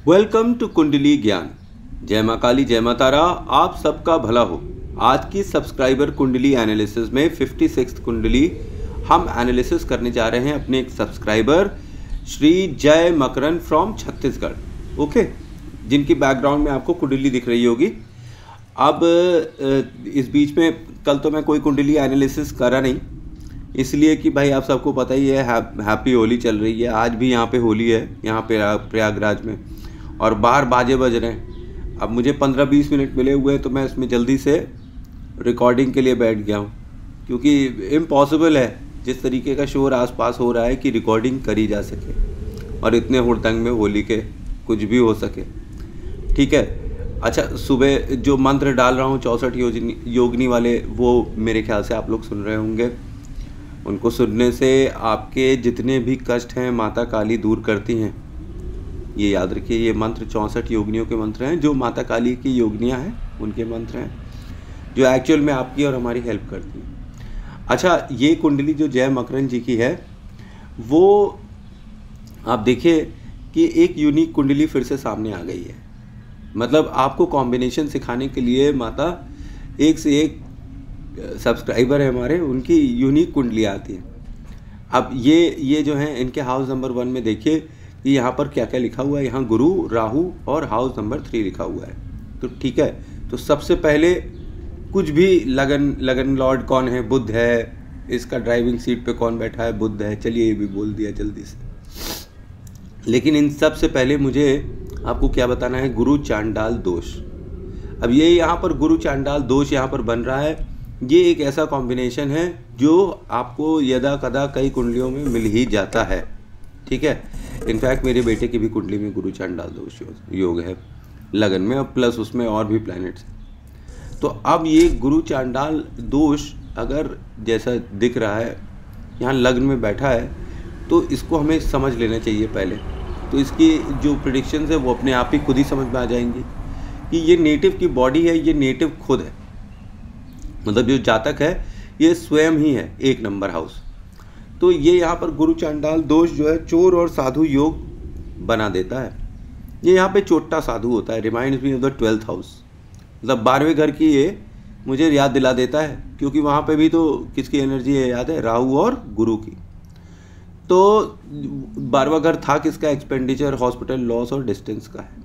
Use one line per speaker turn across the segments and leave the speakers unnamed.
Welcome to कुंडली ज्ञान। जय माँ काली, जय माँ तारा, आप सबका भला हो। आज की सब्सक्राइबर कुंडली एनालिसिस में 56 कुंडली हम एनालिसिस करने जा रहे हैं अपने एक सब्सक्राइबर श्री जय मकरन फ्रॉम छत्तीसगढ़। ओके, जिनकी बैकग्राउंड में आपको कुंडली दिख रही होगी। अब इस बीच में कल तो मैं कोई कुंडली एनालिसिस करा नहीं, इसलिए कि भाई आप सबको पता ही है हैप्पी होली चल रही है। आज भी यहाँ पे होली है, यहाँ पे प्रयागराज में, और बाहर बाजे बज रहे हैं। अब मुझे 15-20 मिनट मिले हुए हैं, तो मैं इसमें जल्दी से रिकॉर्डिंग के लिए बैठ गया हूँ, क्योंकि इम्पॉसिबल है जिस तरीके का शोर आसपास हो रहा है कि रिकॉर्डिंग करी जा सके और इतने हुड़दंग में होली के कुछ भी हो सके। ठीक है, अच्छा, सुबह जो मंत्र डाल रहा हूँ 64 योगिनी वाले, वो मेरे ख्याल से आप लोग सुन रहे होंगे। उनको सुनने से आपके जितने भी कष्ट हैं माता काली दूर करती हैं। ये याद रखिए, ये मंत्र 64 योगिनियों के मंत्र हैं, जो माता काली की योगिनियाँ हैं उनके मंत्र हैं, जो एक्चुअल में आपकी और हमारी हेल्प करती हैं। अच्छा, ये कुंडली जो जय मकरन जी की है, वो आप देखिए कि एक यूनिक कुंडली फिर से सामने आ गई है। मतलब आपको कॉम्बिनेशन सिखाने के लिए माता एक से एक सब्सक्राइबर है हमारे, उनकी यूनिक कुंडली आती है। अब ये जो हैं, इनके हाउस नंबर 1 में देखिए कि यहाँ पर क्या क्या लिखा हुआ है। यहाँ गुरु, राहु और हाउस नंबर 3 लिखा हुआ है। तो ठीक है, तो सबसे पहले कुछ भी लगन लॉर्ड कौन है? बुध है। इसका ड्राइविंग सीट पे कौन बैठा है? बुध है। चलिए, ये भी बोल दिया जल्दी से। लेकिन इन सब से पहले मुझे आपको क्या बताना है? गुरु चांडाल दोष। अब ये यहाँ पर गुरु चांडाल दोष यहाँ पर बन रहा है। ये एक ऐसा कॉम्बिनेशन है जो आपको यदा कदा कई कुंडलियों में मिल ही जाता है। ठीक है, इनफैक्ट मेरे बेटे की भी कुंडली में गुरु चांडाल दोष योग है लगन में, और प्लस उसमें और भी प्लैनेट्स। तो अब ये गुरु चांडाल दोष अगर जैसा दिख रहा है यहाँ लग्न में बैठा है, तो इसको हमें समझ लेना चाहिए पहले। तो इसकी जो प्रेडिक्शंस है वो अपने आप ही खुद ही समझ में आ जाएंगी कि ये नेटिव की बॉडी है, ये नेटिव खुद है। मतलब जो जातक है ये स्वयं ही है 1 नंबर हाउस। तो ये यहाँ पर गुरु चांडाल दोष जो है चोर और साधु योग बना देता है। ये यहाँ पे चोट्टा साधु होता है, reminds me of the 12th house. मतलब 12वें घर की ये मुझे याद दिला देता है, क्योंकि वहाँ पे भी तो किसकी एनर्जी है याद है? राहु और गुरु की। तो 12वां घर था किसका? एक्सपेंडिचर, हॉस्पिटल, लॉस और डिस्टेंस का है।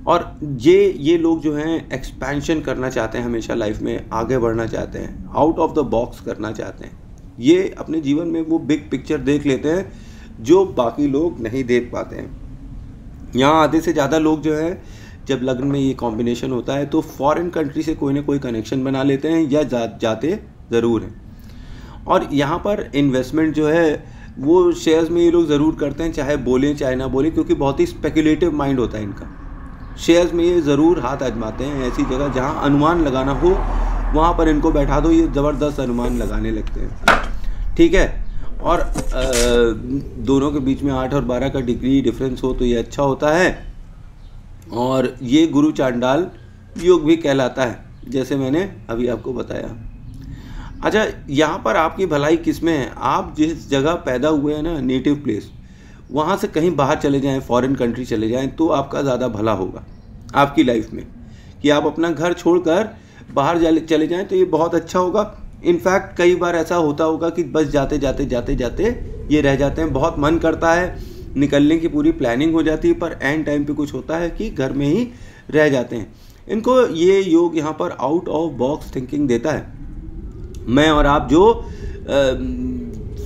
और ये लोग जो हैं एक्सपेंशन करना चाहते हैं, हमेशा लाइफ में आगे बढ़ना चाहते हैं, आउट ऑफ द बॉक्स करना चाहते हैं। ये अपने जीवन में वो बिग पिक्चर देख लेते हैं जो बाकी लोग नहीं देख पाते हैं। यहाँ आधे से ज़्यादा लोग जो हैं, जब लग्न में ये कॉम्बिनेशन होता है तो फॉरेन कंट्री से कोई ना कोई कनेक्शन बना लेते हैं या जाते ज़रूर हैं। और यहाँ पर इन्वेस्टमेंट जो है वो शेयर्स में ये लोग ज़रूर करते हैं, चाहे बोलें चाहे ना बोलें, क्योंकि बहुत ही स्पेकुलेटिव माइंड होता है इनका। शेयर्स में ये ज़रूर हाथ आजमाते हैं। ऐसी जगह जहाँ अनुमान लगाना हो वहाँ पर इनको बैठा दो, ये ज़बरदस्त अनुमान लगाने लगते हैं। ठीक है, और दोनों के बीच में 8 और 12 का डिग्री डिफरेंस हो तो ये अच्छा होता है। और ये गुरु चांडाल योग भी कहलाता है, जैसे मैंने अभी आपको बताया। अच्छा, यहाँ पर आपकी भलाई किस में है? आप जिस जगह पैदा हुए हैं ना, नेटिव प्लेस, वहाँ से कहीं बाहर चले जाएं, फॉरेन कंट्री चले जाएं, तो आपका ज़्यादा भला होगा आपकी लाइफ में। कि आप अपना घर छोड़कर बाहर चले जाएं तो ये बहुत अच्छा होगा। इनफैक्ट कई बार ऐसा होता होगा कि बस जाते जाते ये रह जाते हैं। बहुत मन करता है निकलने की, पूरी प्लानिंग हो जाती है, पर एंड टाइम पे कुछ होता है कि घर में ही रह जाते हैं। इनको ये योग यहाँ पर आउट ऑफ बॉक्स थिंकिंग देता है। मैं और आप जो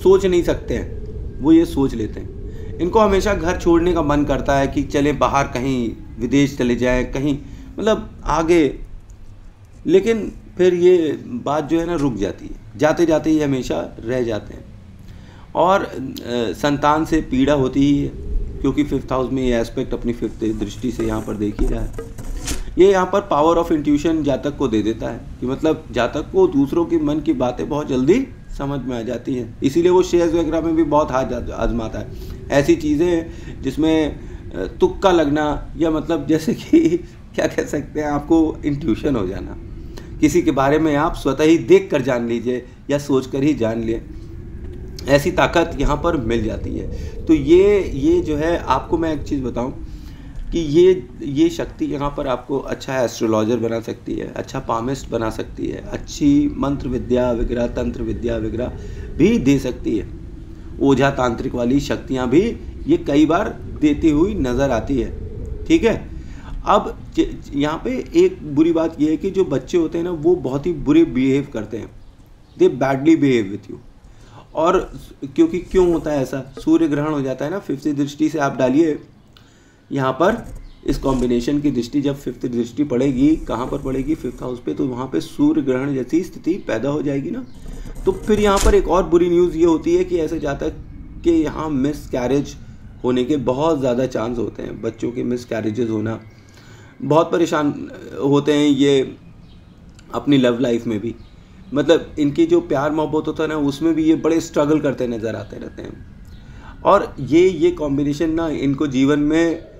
सोच नहीं सकते हैं वो ये सोच लेते हैं। इनको हमेशा घर छोड़ने का मन करता है कि चले बाहर, कहीं विदेश चले जाएं, कहीं मतलब आगे। लेकिन फिर ये बात जो है ना रुक जाती है, जाते जाते ये हमेशा रह जाते हैं। और संतान से पीड़ा होती ही है, क्योंकि 5th हाउस में ये एस्पेक्ट अपनी 5th दृष्टि से यहाँ पर देख ही रहा है। ये यहाँ पर पावर ऑफ इंट्यूशन जातक को दे देता है कि मतलब जातक को दूसरों की मन की बातें बहुत जल्दी समझ में आ जाती हैं। इसीलिए वो शेयर्स वगैरह में भी बहुत हाथ आजमाता है। ऐसी चीज़ें जिसमें तुक्का लगना, या मतलब जैसे कि क्या कह सकते हैं, आपको इंट्यूशन हो जाना, किसी के बारे में आप स्वतः ही देख कर जान लीजिए या सोच कर ही जान लिए, ऐसी ताकत यहाँ पर मिल जाती है। तो ये जो है, आपको मैं एक चीज़ बताऊँ कि ये शक्ति यहाँ पर आपको अच्छा एस्ट्रोलॉजर बना सकती है, अच्छा पामिस्ट बना सकती है, अच्छी मंत्र विद्या वगैरह, तंत्र विद्या वगैरह भी दे सकती है। ओझा तांत्रिक वाली शक्तियाँ भी ये कई बार देती हुई नज़र आती है। ठीक है, अब यहाँ पे एक बुरी बात ये है कि जो बच्चे होते हैं ना वो बहुत ही बुरे बिहेव करते हैं, दे बैडली बिहेव विथ यू। और क्योंकि क्यों होता है ऐसा, सूर्य ग्रहण हो जाता है ना, फिफ्थ दृष्टि से आप डालिए यहाँ पर इस कॉम्बिनेशन की दृष्टि, जब फिफ्थ दृष्टि पड़ेगी, कहाँ पर पड़ेगी, फिफ्थ हाउस पे, तो वहाँ पे सूर्य ग्रहण जैसी स्थिति पैदा हो जाएगी ना। तो फिर यहाँ पर एक और बुरी न्यूज़ ये होती है कि ऐसे जाता है कि यहाँ मिस कैरेज होने के बहुत ज़्यादा चांस होते हैं। बच्चों के मिस कैरेजेस होना, बहुत परेशान होते हैं ये अपनी लव लाइफ में भी, मतलब इनकी जो प्यार मोहब्बत होता है ना उसमें भी ये बड़े स्ट्रगल करते नज़र आते रहते हैं। और ये कॉम्बिनेशन ना इनको जीवन में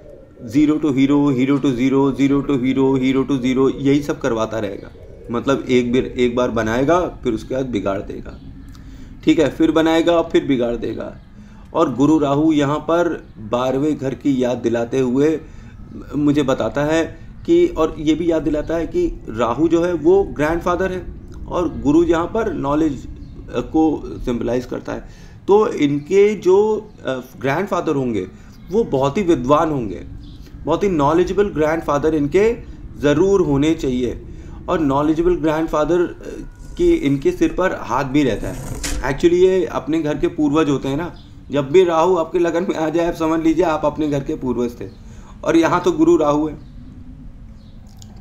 0 to hero, hero to zero, zero to hero, hero to zero, यही सब करवाता रहेगा। मतलब एक बार बनाएगा फिर उसके बाद बिगाड़ देगा। ठीक है, फिर बनाएगा फिर बिगाड़ देगा। और गुरु राहु यहाँ पर 12वें घर की याद दिलाते हुए मुझे बताता है कि, और ये भी याद दिलाता है कि राहु जो है वो ग्रैंडफादर है और गुरु यहाँ पर नॉलेज को सिंबलाइज करता है। तो इनके जो ग्रैंडफादर होंगे वो बहुत ही विद्वान होंगे, बहुत ही नॉलेजेबल ग्रैंडफादर इनके ज़रूर होने चाहिए। और नॉलेजेबल ग्रैंडफादर के इनके सिर पर हाथ भी रहता है। एक्चुअली ये अपने घर के पूर्वज होते हैं ना, जब भी राहु आपके लगन में आ जाए आप समझ लीजिए आप अपने घर के पूर्वज थे। और यहाँ तो गुरु राहु है,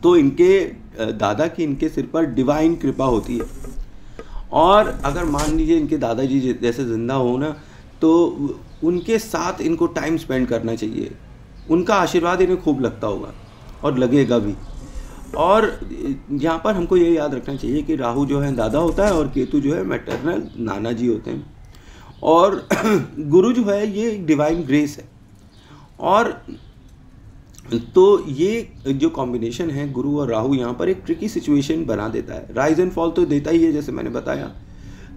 तो इनके दादा की इनके सिर पर डिवाइन कृपा होती है। और अगर मान लीजिए इनके दादाजी जैसे जिंदा हो ना, तो उनके साथ इनको टाइम स्पेंड करना चाहिए, उनका आशीर्वाद इन्हें खूब लगता होगा और लगेगा भी। और यहाँ पर हमको ये याद रखना चाहिए कि राहु जो है दादा होता है और केतु जो है मैटरनल नाना जी होते हैं। और गुरु जो है ये डिवाइन ग्रेस है। और तो ये जो कॉम्बिनेशन है गुरु और राहु यहाँ पर एक ट्रिकी सिचुएशन बना देता है। राइज एंड फॉल तो देता ही है जैसे मैंने बताया।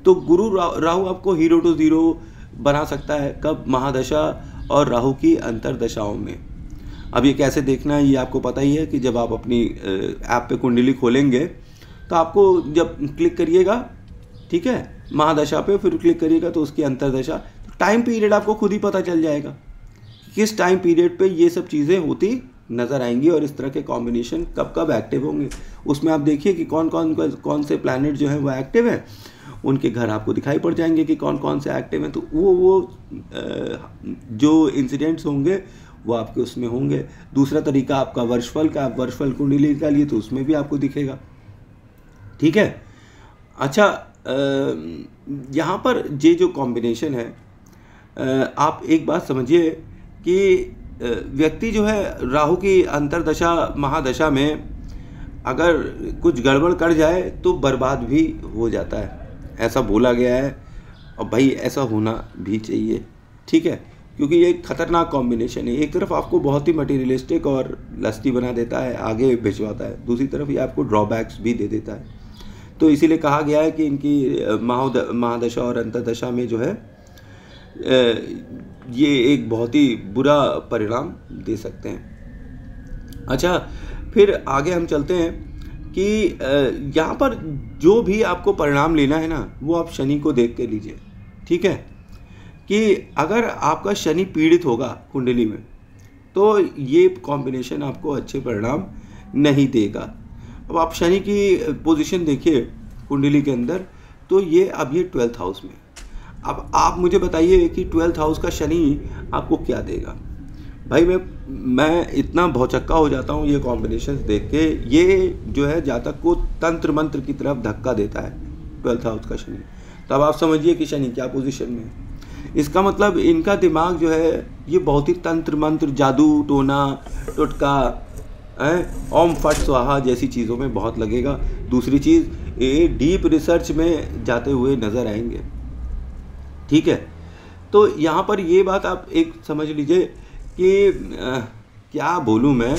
तो गुरु राहु आपको हीरो टू ज़ीरो बना सकता है, कब, महादशा और राहु की अंतरदशाओं में। अब ये कैसे देखना है ये आपको पता ही है कि जब आप अपनी ऐप पे कुंडली खोलेंगे तो आपको जब क्लिक करिएगा, ठीक है, महादशा पे फिर क्लिक करिएगा तो उसकी अंतरदशा, टाइम पीरियड आपको खुद ही पता चल जाएगा किस टाइम पीरियड पे ये सब चीज़ें होती नज़र आएंगी और इस तरह के कॉम्बिनेशन कब कब एक्टिव होंगे। उसमें आप देखिए कि कौन से प्लैनेट जो है वो एक्टिव है, उनके घर आपको दिखाई पड़ जाएंगे कि कौन कौन से एक्टिव हैं। तो वो जो इंसिडेंट्स होंगे वो आपके उसमें होंगे। दूसरा तरीका आपका वर्षफल का, आप वर्षफल कुंडली निकालिए तो उसमें भी आपको दिखेगा। ठीक है, अच्छा, यहाँ पर ये जो कॉम्बिनेशन है, आप एक बात समझिए कि व्यक्ति जो है राहु की अंतरदशा महादशा में अगर कुछ गड़बड़ कर जाए तो बर्बाद भी हो जाता है, ऐसा बोला गया है। और भाई ऐसा होना भी चाहिए, ठीक है, क्योंकि ये खतरनाक कॉम्बिनेशन है। एक तरफ आपको बहुत ही मटीरियलिस्टिक और लस्टी बना देता है, आगे भिजवाता है, दूसरी तरफ ये आपको ड्रॉबैक्स भी दे देता है। तो इसीलिए कहा गया है कि इनकी महादशा और अंतरदशा में जो है ये एक बहुत ही बुरा परिणाम दे सकते हैं। अच्छा, फिर आगे हम चलते हैं कि यहाँ पर जो भी आपको परिणाम लेना है ना वो आप शनि को देख के लीजिए। ठीक है, कि अगर आपका शनि पीड़ित होगा कुंडली में तो ये कॉम्बिनेशन आपको अच्छे परिणाम नहीं देगा। अब आप शनि की पोजीशन देखिए कुंडली के अंदर, तो ये अब ये 12th हाउस में। अब आप मुझे बताइए कि 12th हाउस का शनि आपको क्या देगा। भाई मैं इतना भौचक्का हो जाता हूँ ये कॉम्बिनेशंस देख के। ये जो है जातक को तंत्र मंत्र की तरफ धक्का देता है 12th हाउस का शनि। तब आप समझिए कि शनि क्या पोजीशन में है। इसका मतलब इनका दिमाग जो है ये बहुत ही तंत्र मंत्र, जादू टोना टोटका, ओम फट स्वाहा जैसी चीज़ों में बहुत लगेगा। दूसरी चीज़, ये डीप रिसर्च में जाते हुए नज़र आएंगे। ठीक है, तो यहाँ पर ये बात आप एक समझ लीजिए कि क्या बोलूँ मैं,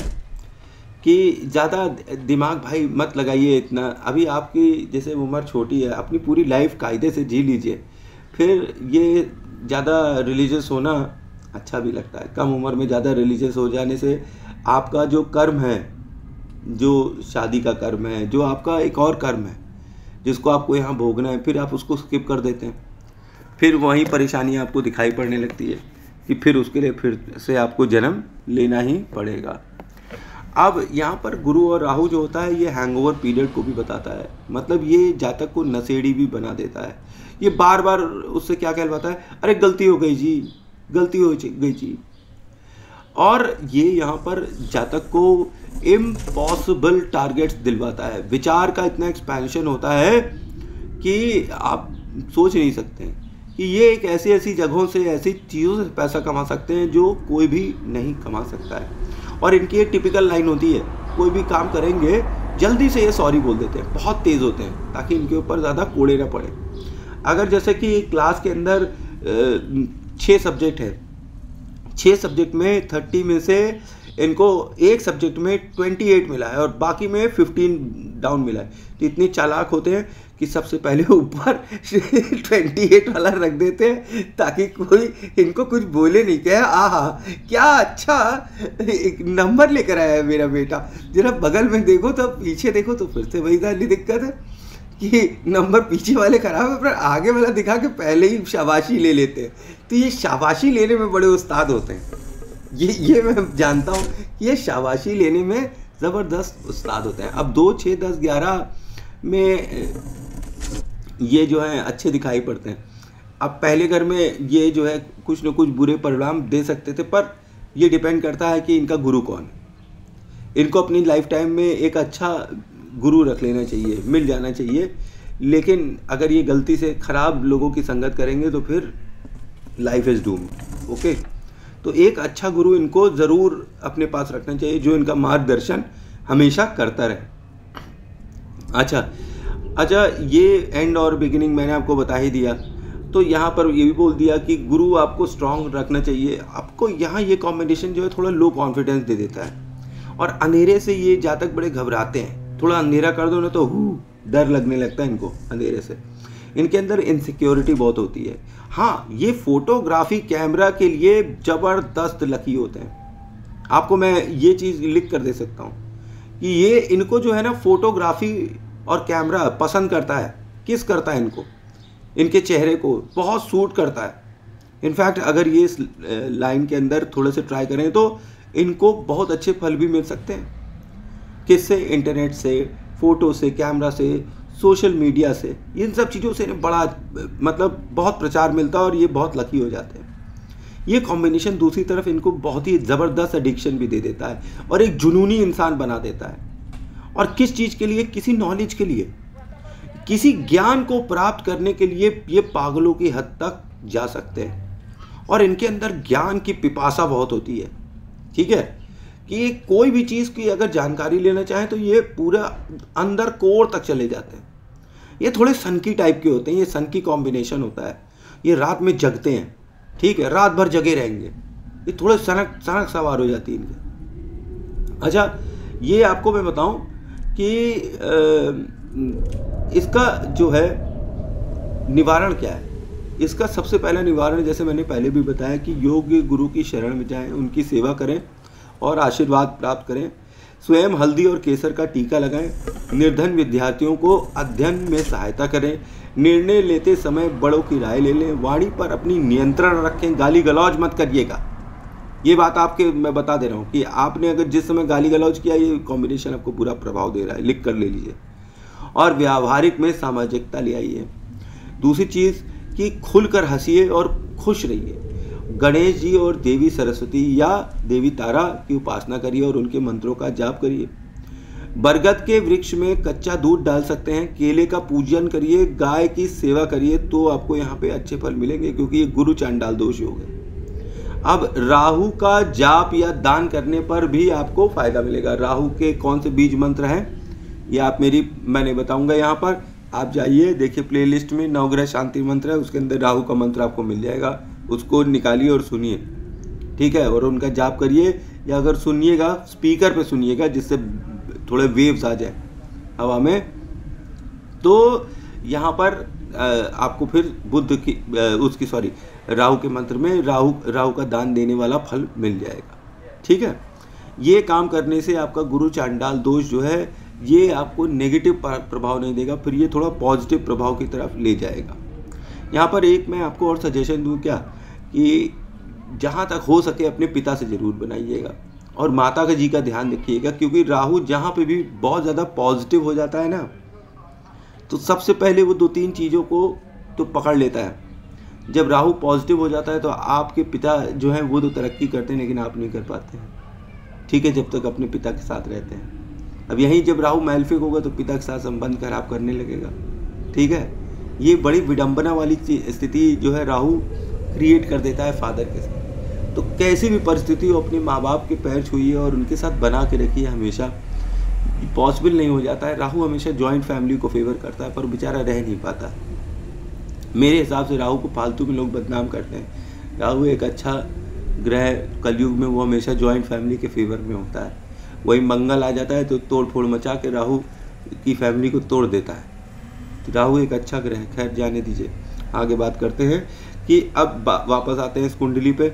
कि ज़्यादा दिमाग भाई मत लगाइए इतना। अभी आपकी जैसे उम्र छोटी है, अपनी पूरी लाइफ कायदे से जी लीजिए। फिर ये ज़्यादा रिलीजियस होना अच्छा भी लगता है। कम उम्र में ज़्यादा रिलीजियस हो जाने से आपका जो कर्म है, जो शादी का कर्म है, जो आपका एक और कर्म है जिसको आपको यहाँ भोगना है, फिर आप उसको स्किप कर देते हैं, फिर वही परेशानी आपको दिखाई पड़ने लगती है कि फिर उसके लिए फिर से आपको जन्म लेना ही पड़ेगा। अब यहाँ पर गुरु और राहु जो होता है ये हैंगओवर पीरियड को भी बताता है, मतलब ये जातक को नशेड़ी भी बना देता है। ये बार बार उससे क्या कहलवाता है, अरे गलती हो गई जी, गलती हो गई जी। और ये यहाँ पर जातक को इम्पॉसिबल टारगेट्स दिलवाता है। विचार का इतना एक्सपेंशन होता है कि आप सोच नहीं सकते कि ये एक ऐसी ऐसी जगहों से, ऐसी चीज़ों से पैसा कमा सकते हैं जो कोई भी नहीं कमा सकता है। और इनकी एक टिपिकल लाइन होती है, कोई भी काम करेंगे जल्दी से ये सॉरी बोल देते हैं, बहुत तेज़ होते हैं ताकि इनके ऊपर ज़्यादा कोड़े ना पड़े। अगर जैसे कि क्लास के अंदर 6 सब्जेक्ट है, 6 सब्जेक्ट में 30 में से इनको एक सब्जेक्ट में 28 मिला है और बाकी में 15 डाउन मिला है, तो इतने चालाक होते हैं कि सबसे पहले ऊपर 28 वाला रख देते हैं ताकि कोई इनको कुछ बोले नहीं, कहे आहा क्या अच्छा एक नंबर लेकर आया है मेरा बेटा। जरा बगल में देखो तो पीछे देखो तो फिर से वही सारी दिक्कत है कि नंबर पीछे वाले खराब है पर आगे वाला दिखा के पहले ही शाबाशी ले लेते हैं। तो ये शाबाशी लेने में बड़े उस्ताद होते हैं, ये मैं जानता हूँ कि ये शाबाशी लेने में ज़बरदस्त उस्ताद होते हैं। अब 2, 6, 10, 11 में ये जो है अच्छे दिखाई पड़ते हैं। अब पहले घर में ये जो है कुछ न कुछ बुरे परिणाम दे सकते थे, पर ये डिपेंड करता है कि इनका गुरु कौन है। इनको अपनी लाइफ टाइम में एक अच्छा गुरु रख लेना चाहिए, मिल जाना चाहिए। लेकिन अगर ये गलती से ख़राब लोगों की संगत करेंगे तो फिर लाइफ इज़ डूम। ओके, तो एक अच्छा गुरु इनको ज़रूर अपने पास रखना चाहिए जो इनका मार्गदर्शन हमेशा करता रहे। अच्छा, ये एंड और बिगिनिंग मैंने आपको बता ही दिया। तो यहाँ पर ये भी बोल दिया कि गुरु आपको स्ट्रांग रखना चाहिए। आपको यहाँ ये कॉम्बिनेशन जो है थोड़ा लो कॉन्फिडेंस दे देता है और अंधेरे से ये जातक बड़े घबराते हैं। थोड़ा अंधेरा कर दो ना तो डर लगने लगता है इनको अंधेरे से। इनके अंदर इनसिक्योरिटी बहुत होती है। हाँ, ये फोटोग्राफी कैमरा के लिए ज़बरदस्त लकी होते हैं। आपको मैं ये चीज़ लिख कर दे सकता हूँ कि ये इनको जो है ना फोटोग्राफी और कैमरा पसंद करता है। किस करता है इनको, इनके चेहरे को बहुत सूट करता है। इनफैक्ट अगर ये इस लाइन के अंदर थोड़े से ट्राई करें तो इनको बहुत अच्छे फल भी मिल सकते हैं। किससे? इंटरनेट से, फ़ोटो से, कैमरा से, सोशल मीडिया से, इन सब चीज़ों से बड़ा मतलब बहुत प्रचार मिलता है और ये बहुत लकी हो जाते हैं। ये कॉम्बिनेशन दूसरी तरफ इनको बहुत ही ज़बरदस्त एडिक्शन भी दे देता है और एक जुनूनी इंसान बना देता है। और किस चीज़ के लिए? किसी नॉलेज के लिए, किसी ज्ञान को प्राप्त करने के लिए ये पागलों की हद तक जा सकते हैं। और इनके अंदर ज्ञान की पिपासा बहुत होती है, ठीक है, कि कोई भी चीज़ की अगर जानकारी लेना चाहें तो ये पूरा अंदर कोर तक चले जाते हैं। ये थोड़े सनकी टाइप के होते हैं, ये सनकी कॉम्बिनेशन होता है। ये रात में जगते हैं, ठीक है, रात भर जगे रहेंगे। ये थोड़े सनक सवार हो जाती है इनके। अच्छा, ये आपको मैं बताऊं कि इसका जो है निवारण क्या है। इसका सबसे पहला निवारण, जैसे मैंने पहले भी बताया, कि योग्य गुरु की शरण में जाएं, उनकी सेवा करें और आशीर्वाद प्राप्त करें। स्वयं हल्दी और केसर का टीका लगाएं। निर्धन विद्यार्थियों को अध्ययन में सहायता करें। निर्णय लेते समय बड़ों की राय ले लें। वाणी पर अपनी नियंत्रण रखें, गाली गलौज मत करिएगा। ये बात आपके मैं बता दे रहा हूँ कि आपने अगर जिस समय गाली गलौज किया, ये कॉम्बिनेशन आपको पूरा प्रभाव दे रहा है, लिख कर ले लीजिए। और व्यावहारिक में सामाजिकता ले आइए। दूसरी चीज़ कि खुलकर हंसिए और खुश रहिए। गणेश जी और देवी सरस्वती या देवी तारा की उपासना करिए और उनके मंत्रों का जाप करिए। बरगद के वृक्ष में कच्चा दूध डाल सकते हैं। केले का पूजन करिए, गाय की सेवा करिए, तो आपको यहाँ पे अच्छे फल मिलेंगे, क्योंकि ये गुरु चांडाल दोष योग है। अब राहु का जाप या दान करने पर भी आपको फायदा मिलेगा। राहु के कौन से बीज मंत्र हैं ये मैंने बताऊंगा। यहाँ पर आप जाइए, देखिए प्लेलिस्ट में नवग्रह शांति मंत्र है, उसके अंदर राहु का मंत्र आपको मिल जाएगा। उसको निकालिए और सुनिए, ठीक है, और उनका जाप करिए। या अगर सुनिएगा स्पीकर पे सुनिएगा, जिससे थोड़े वेव्स आ जाए हवा में, तो यहाँ पर आपको फिर राहु के मंत्र में राहु का दान देने वाला फल मिल जाएगा, ठीक है। ये काम करने से आपका गुरु चांडाल दोष जो है ये आपको नेगेटिव प्रभाव नहीं देगा, फिर ये थोड़ा पॉजिटिव प्रभाव की तरफ ले जाएगा। यहाँ पर एक मैं आपको और सजेशन दूँ क्या, कि जहाँ तक हो सके अपने पिता से ज़रूर बनाइएगा और माता का जी का ध्यान रखिएगा, क्योंकि राहु जहाँ पे भी बहुत ज़्यादा पॉजिटिव हो जाता है ना, तो सबसे पहले वो 2-3 चीज़ों को तो पकड़ लेता है। जब राहु पॉजिटिव हो जाता है तो आपके पिता जो हैं वो तो तरक्की करते हैं, लेकिन आप नहीं कर पाते हैं, ठीक है, जब तक अपने पिता के साथ रहते हैं। अब यहीं जब राहु मैल्फिक होगा तो पिता के साथ संबंध खराब करने लगेगा, ठीक है। ये बड़ी विडंबना वाली स्थिति जो है राहु क्रिएट कर देता है फादर के साथ। तो कैसी भी परिस्थिति हो अपने माँ बाप के पैर छूइए और उनके साथ बना के रखिए, हमेशा पॉसिबल नहीं हो जाता है। राहु हमेशा जॉइंट फैमिली को फेवर करता है, पर बेचारा रह नहीं पाता। मेरे हिसाब से राहु को फालतू में लोग बदनाम करते हैं। राहु एक अच्छा ग्रह कलयुग में वो हमेशा जॉइंट फैमिली के फेवर में होता है। वही मंगल आ जाता है तो तोड़ फोड़ मचा के राहु की फैमिली को तोड़ देता है। तो राहु एक अच्छा ग्रह, खैर जाने दीजिए, आगे बात करते हैं। कि अब वापस आते हैं इस कुंडली पे,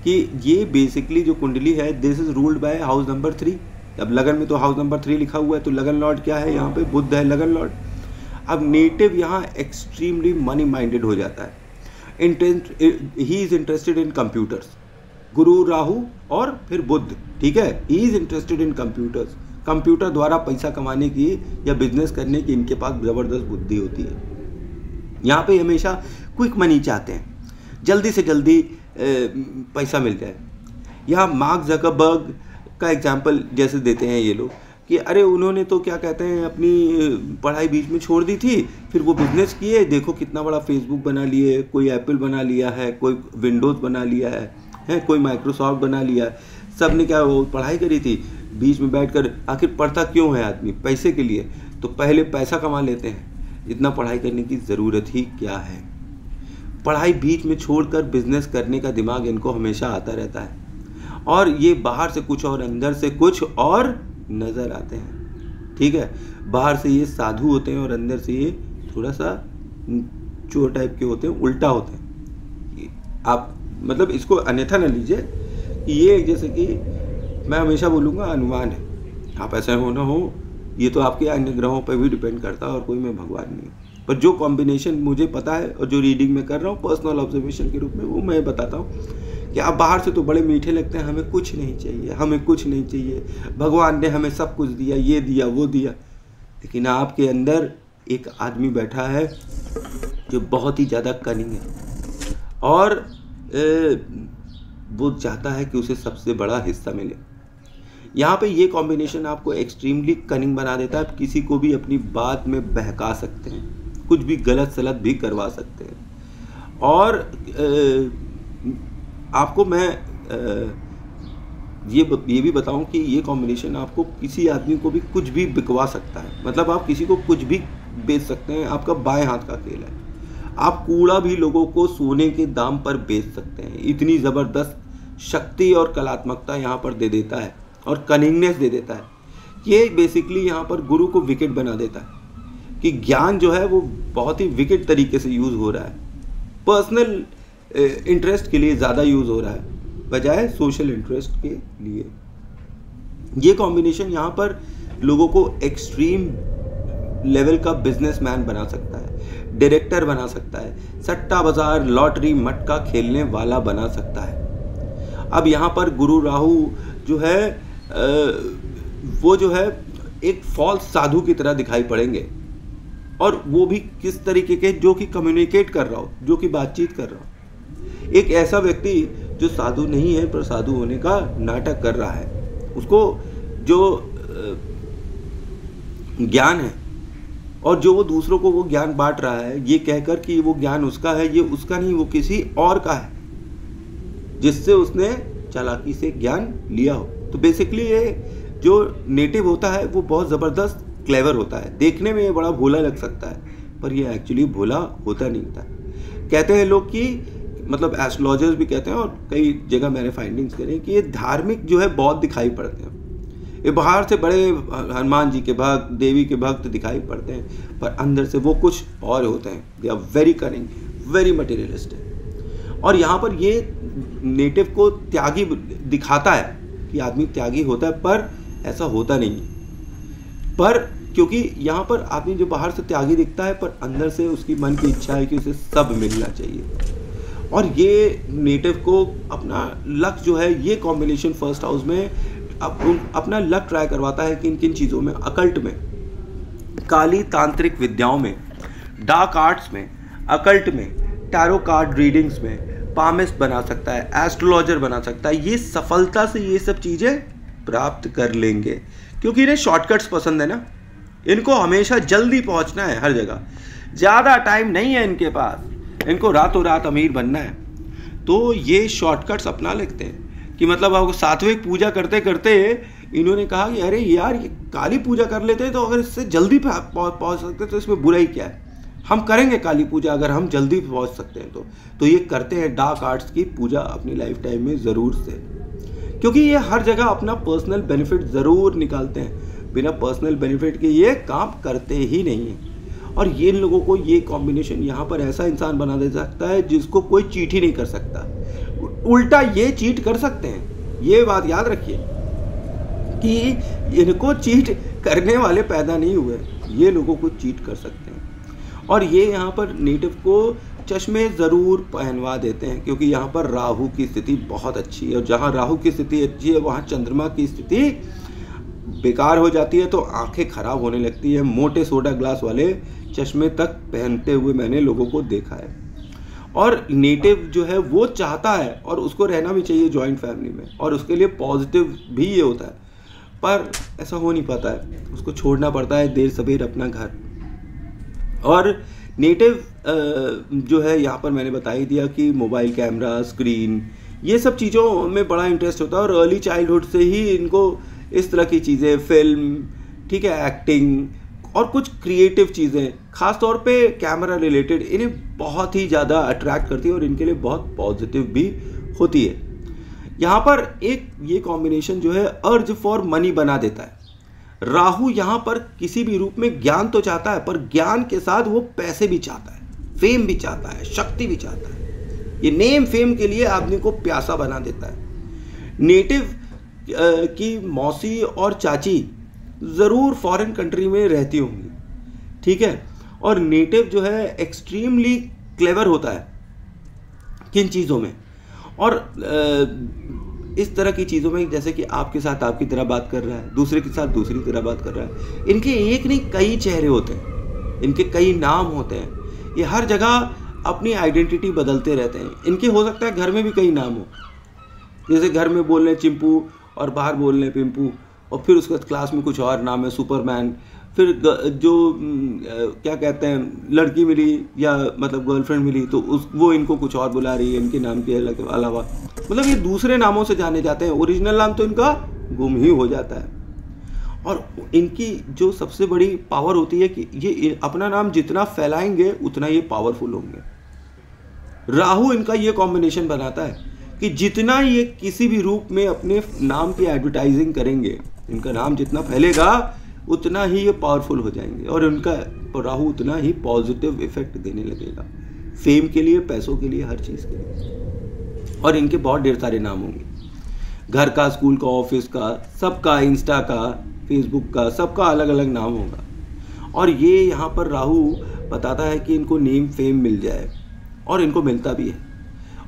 कि ये बेसिकली जो कुंडली है this is ruled by house number 3। अब लगन में तो हाउस नंबर 3 लिखा हुआ है, तो लगन लॉर्ड क्या है यहाँ पे, बुध है लगन लॉर्ड। अब नेटिव यहाँ एक्सट्रीमली मनी माइंडेड हो जाता है, he is interested in computers, गुरु राहु और फिर बुध, ठीक है, he is interested in computers. Computer द्वारा पैसा कमाने की या बिजनेस करने की इनके पास ज़बरदस्त बुद्धि होती है। यहाँ पे हमेशा क्विक मनी चाहते हैं, जल्दी से जल्दी पैसा मिल जाए। यहाँ मार्क ज़करबर्ग का एग्जाम्पल जैसे देते हैं ये लोग, कि अरे उन्होंने तो क्या कहते हैं अपनी पढ़ाई बीच में छोड़ दी थी, फिर वो बिजनेस किए, देखो कितना बड़ा फेसबुक बना लिए, कोई एप्पल बना लिया है, कोई विंडोज़ बना लिया है, कोई माइक्रोसॉफ्ट बना लिया है। सब ने क्या, वो पढ़ाई करी थी, बीच में बैठकर आखिर पढ़ता क्यों है आदमी, पैसे के लिए, तो पहले पैसा कमा लेते हैं, इतना पढ़ाई करने की ज़रूरत ही क्या है। पढ़ाई बीच में छोड़कर बिजनेस करने का दिमाग इनको हमेशा आता रहता है, और ये बाहर से कुछ और अंदर से कुछ और नज़र आते हैं, ठीक है। बाहर से ये साधु होते हैं और अंदर से ये थोड़ा सा चोर टाइप के होते हैं, उल्टा होते हैं। आप मतलब इसको अन्यथा न लीजिए कि ये जैसे कि मैं हमेशा बोलूँगा अनुमान है, आप ऐसा हो ना हो, ये तो आपके अन्य ग्रहों पर भी डिपेंड करता है, और कोई मैं भगवान नहीं हूँ। पर जो कॉम्बिनेशन मुझे पता है और जो रीडिंग में कर रहा हूँ पर्सनल ऑब्जर्वेशन के रूप में, वो मैं बताता हूँ कि आप बाहर से तो बड़े मीठे लगते हैं, हमें कुछ नहीं चाहिए, हमें कुछ नहीं चाहिए, भगवान ने हमें सब कुछ दिया, ये दिया वो दिया, लेकिन आपके अंदर एक आदमी बैठा है जो बहुत ही ज़्यादा कनिंग है, और वो चाहता है कि उसे सबसे बड़ा हिस्सा मिले। यहाँ पे ये कॉम्बिनेशन आपको एक्सट्रीमली कनिंग बना देता है। आप किसी को भी अपनी बात में बहका सकते हैं, कुछ भी गलत सलत भी करवा सकते हैं। और आपको मैं ये भी बताऊं कि ये कॉम्बिनेशन आपको किसी आदमी को भी कुछ भी बिकवा सकता है, मतलब आप किसी को कुछ भी बेच सकते हैं, आपका बाएं हाथ का खेल है। आप कूड़ा भी लोगों को सोने के दाम पर बेच सकते हैं, इतनी ज़बरदस्त शक्ति और कलात्मकता यहाँ पर दे देता है, और कनिंगनेस दे देता है। ये बेसिकली यहाँ पर गुरु को विकेट बना देता है कि ज्ञान जो है वो बहुत ही विकेट तरीके से यूज़ हो रहा है, पर्सनल इंटरेस्ट के लिए ज़्यादा यूज़ हो रहा है बजाय सोशल इंटरेस्ट के लिए। ये कॉम्बिनेशन यहाँ पर लोगों को एक्सट्रीम लेवल का बिजनेसमैन बना सकता है, डायरेक्टर बना सकता है, सट्टा बाजार लॉटरी मटका खेलने वाला बना सकता है। अब यहाँ पर गुरु राहु जो है वो जो है एक फॉल्स साधु की तरह दिखाई पड़ेंगे, और वो भी किस तरीके के, जो कि कम्युनिकेट कर रहा हो, जो कि बातचीत कर रहा हो। एक ऐसा व्यक्ति जो साधु नहीं है पर साधु होने का नाटक कर रहा है, उसको जो ज्ञान है और जो वो दूसरों को वो ज्ञान बांट रहा है, ये कहकर कि वो ज्ञान उसका है, ये उसका नहीं, वो किसी और का है जिससे उसने चालाकी से ज्ञान लिया हो। तो बेसिकली ये जो नेटिव होता है वो बहुत ज़बरदस्त क्लेवर होता है। देखने में ये बड़ा भोला लग सकता है, पर ये एक्चुअली भोला होता नहीं था। कहते हैं लोग कि मतलब एस्ट्रोलॉजर्स भी कहते हैं, और कई जगह मैंने फाइंडिंग्स करी कि ये धार्मिक जो है बहुत दिखाई पड़ते हैं। ये बाहर से बड़े हनुमान जी के भक्त, देवी के भक्त दिखाई पड़ते हैं, पर अंदर से वो कुछ और होते हैं। They are very cunning, very materialistic. और यहाँ पर ये नेटिव को त्यागी दिखाता है कि आदमी त्यागी होता है, पर ऐसा होता नहीं है। पर क्योंकि यहाँ पर आदमी जो बाहर से त्यागी दिखता है, पर अंदर से उसकी मन की इच्छा है कि उसे सब मिलना चाहिए। और ये नेटिव को अपना लक जो है, ये कॉम्बिनेशन फर्स्ट हाउस में अपना लक ट्राई करवाता है कि इन किन चीज़ों में, अकल्ट में, काली तांत्रिक विद्याओं में, डार्क आर्ट्स में, अकल्ट में, टैरो कार्ड रीडिंग्स में पामिस्ट बना सकता है, एस्ट्रोलॉजर बना सकता है। ये सफलता से ये सब चीज़ें प्राप्त कर लेंगे, क्योंकि इन्हें शॉर्टकट्स पसंद है ना। इनको हमेशा जल्दी पहुंचना है हर जगह, ज़्यादा टाइम नहीं है इनके पास, इनको रातों रात अमीर बनना है। तो ये शॉर्टकट्स अपना लेते हैं कि मतलब आपको सात्विक पूजा करते करते इन्होंने कहा कि अरे यार ये काली पूजा कर लेते हैं, तो अगर इससे जल्दी पहुंच सकते तो इसमें बुराई क्या है, हम करेंगे काली पूजा अगर हम जल्दी पहुंच सकते हैं तो ये करते हैं डार्क आर्ट्स की पूजा अपनी लाइफ टाइम में ज़रूर से, क्योंकि ये हर जगह अपना पर्सनल बेनिफिट ज़रूर निकालते हैं। बिना पर्सनल बेनिफिट के ये काम करते ही नहीं है। और ये इन लोगों को ये कॉम्बिनेशन यहाँ पर ऐसा इंसान बना दे सकता है जिसको कोई चीट ही नहीं कर सकता, उल्टा ये चीट कर सकते हैं। ये बात याद रखिए कि इनको चीट करने वाले पैदा नहीं हुए, ये लोगों को चीट कर सकते हैं। और ये यहाँ पर नेटिव को चश्मे ज़रूर पहनवा देते हैं, क्योंकि यहाँ पर राहु की स्थिति बहुत अच्छी है, और जहाँ राहु की स्थिति अच्छी है वहाँ चंद्रमा की स्थिति बेकार हो जाती है, तो आंखें खराब होने लगती है। मोटे सोडा ग्लास वाले चश्मे तक पहनते हुए मैंने लोगों को देखा है। और नेटिव जो है वो चाहता है, और उसको रहना भी चाहिए जॉइंट फैमिली में, और उसके लिए पॉजिटिव भी ये होता है, पर ऐसा हो नहीं पाता है, उसको छोड़ना पड़ता है देर सबेर अपना घर। और नेटिव जो है यहाँ पर मैंने बता ही दिया कि मोबाइल कैमरा, स्क्रीन, ये सब चीज़ों में बड़ा इंटरेस्ट होता है, और अर्ली चाइल्डहुड से ही इनको इस तरह की चीज़ें, फिल्म, ठीक है, एक्टिंग और कुछ क्रिएटिव चीज़ें, ख़ास तौर पे कैमरा रिलेटेड, इन्हें बहुत ही ज़्यादा अट्रैक्ट करती है और इनके लिए बहुत पॉजिटिव भी होती है। यहाँ पर एक ये कॉम्बिनेशन जो है अर्ज फॉर मनी बना देता है। राहु यहाँ पर किसी भी रूप में ज्ञान तो चाहता है, पर ज्ञान के साथ वो पैसे भी चाहता है, फेम भी चाहता है, शक्ति भी चाहता है। ये नेम फेम के लिए आदमी को प्यासा बना देता है। नेटिव की मौसी और चाची ज़रूर फॉरेन कंट्री में रहती होंगी, ठीक है। और नेटिव जो है एक्सट्रीमली क्लेवर होता है किन चीज़ों में, और इस तरह की चीज़ों में, जैसे कि आपके साथ आपकी तरह बात कर रहा है, दूसरे के साथ दूसरी तरह बात कर रहा है। इनके एक नहीं कई चेहरे होते हैं, इनके कई नाम होते हैं, ये हर जगह अपनी आइडेंटिटी बदलते रहते हैं। इनके हो सकता है घर में भी कई नाम हो, जैसे घर में बोल रहे चिंपू और बाहर बोल रहे पिंपू, और फिर उसके बाद क्लास में कुछ और नाम है, सुपरमैन, फिर जो क्या कहते हैं लड़की मिली या मतलब गर्लफ्रेंड मिली तो वो इनको कुछ और बुला रही है इनके नाम के अलावा, मतलब ये दूसरे नामों से जाने जाते हैं, ओरिजिनल नाम तो इनका गुम ही हो जाता है। और इनकी जो सबसे बड़ी पावर होती है कि ये अपना नाम जितना फैलाएंगे उतना ये पावरफुल होंगे। राहु इनका ये कॉम्बिनेशन बनाता है कि जितना ये किसी भी रूप में अपने नाम की एडवर्टाइजिंग करेंगे, इनका नाम जितना फैलेगा उतना ही ये पावरफुल हो जाएंगे, और उनका राहु उतना ही पॉजिटिव इफेक्ट देने लगेगा, फेम के लिए, पैसों के लिए, हर चीज़ के लिए। और इनके बहुत ढेर सारे नाम होंगे, घर का, स्कूल का, ऑफिस का, सबका, इंस्टा का, फेसबुक का, सबका अलग अलग नाम होगा। और ये यहाँ पर राहु बताता है कि इनको नेम फेम मिल जाए, और इनको मिलता भी है,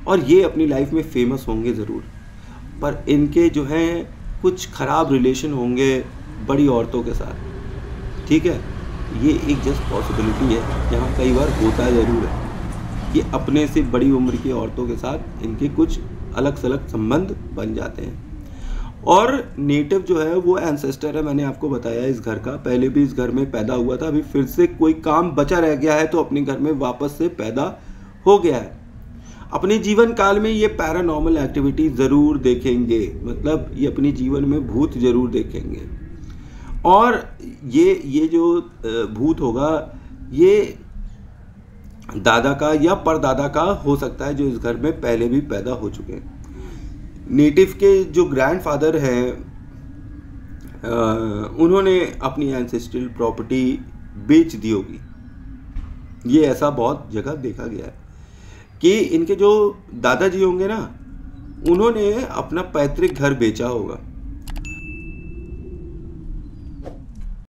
और ये अपनी लाइफ में फेमस होंगे ज़रूर। पर इनके जो हैं कुछ ख़राब रिलेशन होंगे बड़ी औरतों के साथ, ठीक है, ये एक जस्ट पॉसिबिलिटी है, यहाँ कई बार होता ज़रूर है कि अपने से बड़ी उम्र की औरतों के साथ इनके कुछ अलग सलग संबंध बन जाते हैं। और नेटिव जो है वो एंसेस्टर है, मैंने आपको बताया इस घर का, पहले भी इस घर में पैदा हुआ था, अभी फिर से कोई काम बचा रह गया है तो अपने घर में वापस से पैदा हो गया है। अपने जीवन काल में ये पैरानॉर्मल एक्टिविटी ज़रूर देखेंगे, मतलब ये अपने जीवन में भूत ज़रूर देखेंगे। और ये जो भूत होगा ये दादा का या परदादा का हो सकता है, जो इस घर में पहले भी पैदा हो चुके हैं। नेटिव के जो ग्रैंडफादर हैं उन्होंने अपनी एंसेस्ट्रल प्रॉपर्टी बेच दी होगी, ये ऐसा बहुत जगह देखा गया है कि इनके जो दादाजी होंगे ना, उन्होंने अपना पैतृक घर बेचा होगा,